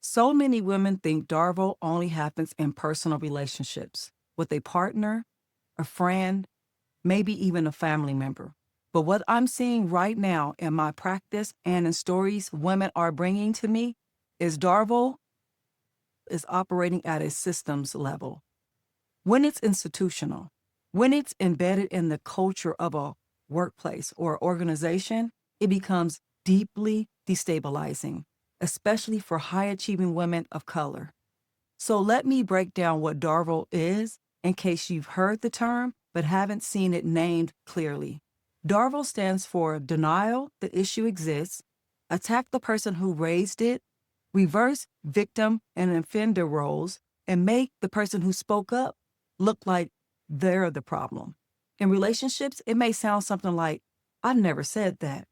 So many women think DARVO only happens in personal relationships with a partner, a friend, maybe even a family member. But what I'm seeing right now in my practice and in stories women are bringing to me is DARVO is operating at a systems level. When it's institutional, when it's embedded in the culture of a workplace or organization, it becomes deeply destabilizing, especially for high achieving women of color. So let me break down what DARVO is in case you've heard the term but haven't seen it named clearly. DARVO stands for denial the issue exists, attack the person who raised it, reverse victim and offender roles, and make the person who spoke up look like they're the problem. In relationships, it may sound something like, I never said that.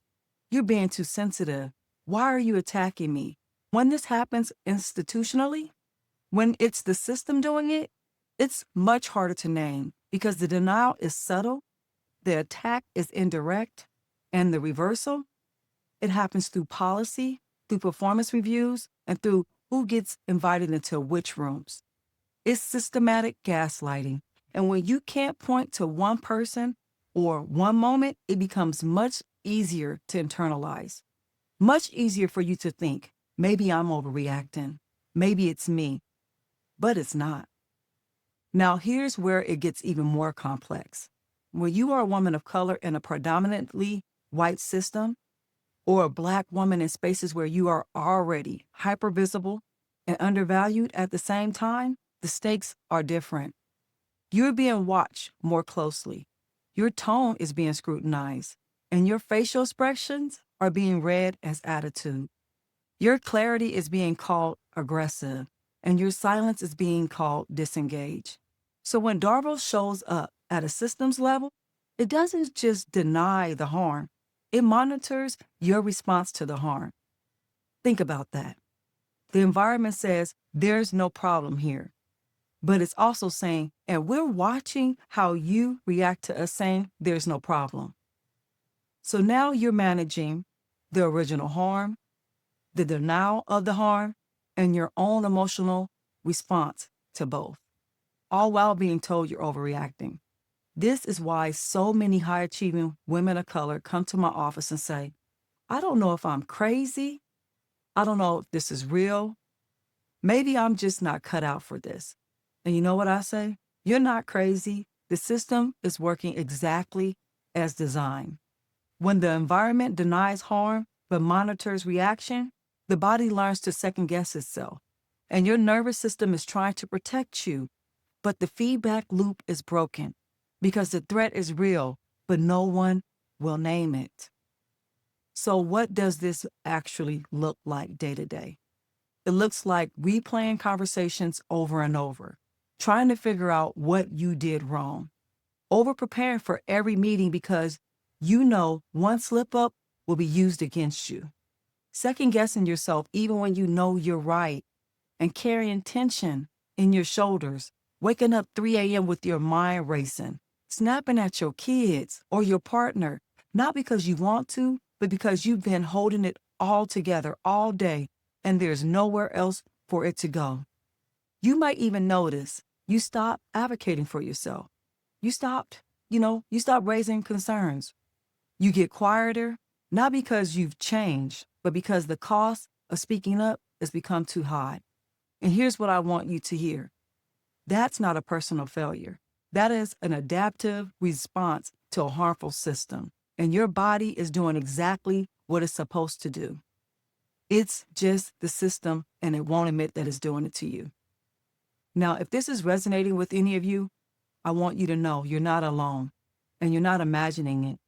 You're being too sensitive. Why are you attacking me? When this happens institutionally, when it's the system doing it, it's much harder to name because the denial is subtle, the attack is indirect, and the reversal, it happens through policy, through performance reviews, and through who gets invited into which rooms. It's systematic gaslighting. And when you can't point to one person or one moment, it becomes much easier to internalize. Much easier for you to think, maybe I'm overreacting. Maybe it's me. But it's not. Now, here's where it gets even more complex. When you are a woman of color in a predominantly white system, or a Black woman in spaces where you are already hypervisible and undervalued at the same time, the stakes are different. You're being watched more closely. Your tone is being scrutinized, and your facial expressions are being read as attitude. Your clarity is being called aggressive, and your silence is being called disengaged. So when DARVO shows up at a systems level, it doesn't just deny the harm, it monitors your response to the harm. Think about that. The environment says there's no problem here, but it's also saying, and we're watching how you react to us saying there's no problem. So now you're managing the original harm, the denial of the harm, and your own emotional response to both, all while being told you're overreacting. This is why so many high-achieving women of color come to my office and say, I don't know if I'm crazy. I don't know if this is real. Maybe I'm just not cut out for this. And you know what I say? You're not crazy. The system is working exactly as designed. When the environment denies harm but monitors reaction, the body learns to second guess itself. And your nervous system is trying to protect you, but the feedback loop is broken because the threat is real, but no one will name it. So what does this actually look like day to day? It looks like replaying conversations over and over, trying to figure out what you did wrong, over preparing for every meeting because you know one slip up will be used against you, second guessing yourself even when you know you're right, and carrying tension in your shoulders, waking up 3 a.m. with your mind racing, snapping at your kids or your partner, not because you want to, but because you've been holding it all together all day and there's nowhere else for it to go. You might even notice you stopped advocating for yourself. You stopped raising concerns. You get quieter, not because you've changed, but because the cost of speaking up has become too high. And here's what I want you to hear. That's not a personal failure. That is an adaptive response to a harmful system. And your body is doing exactly what it's supposed to do. It's just the system, and it won't admit that it's doing it to you. Now, if this is resonating with any of you, I want you to know you're not alone, and you're not imagining it.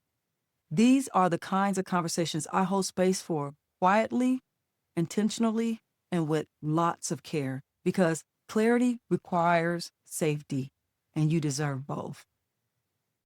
These are the kinds of conversations I hold space for quietly, intentionally, and with lots of care, because clarity requires safety, and you deserve both.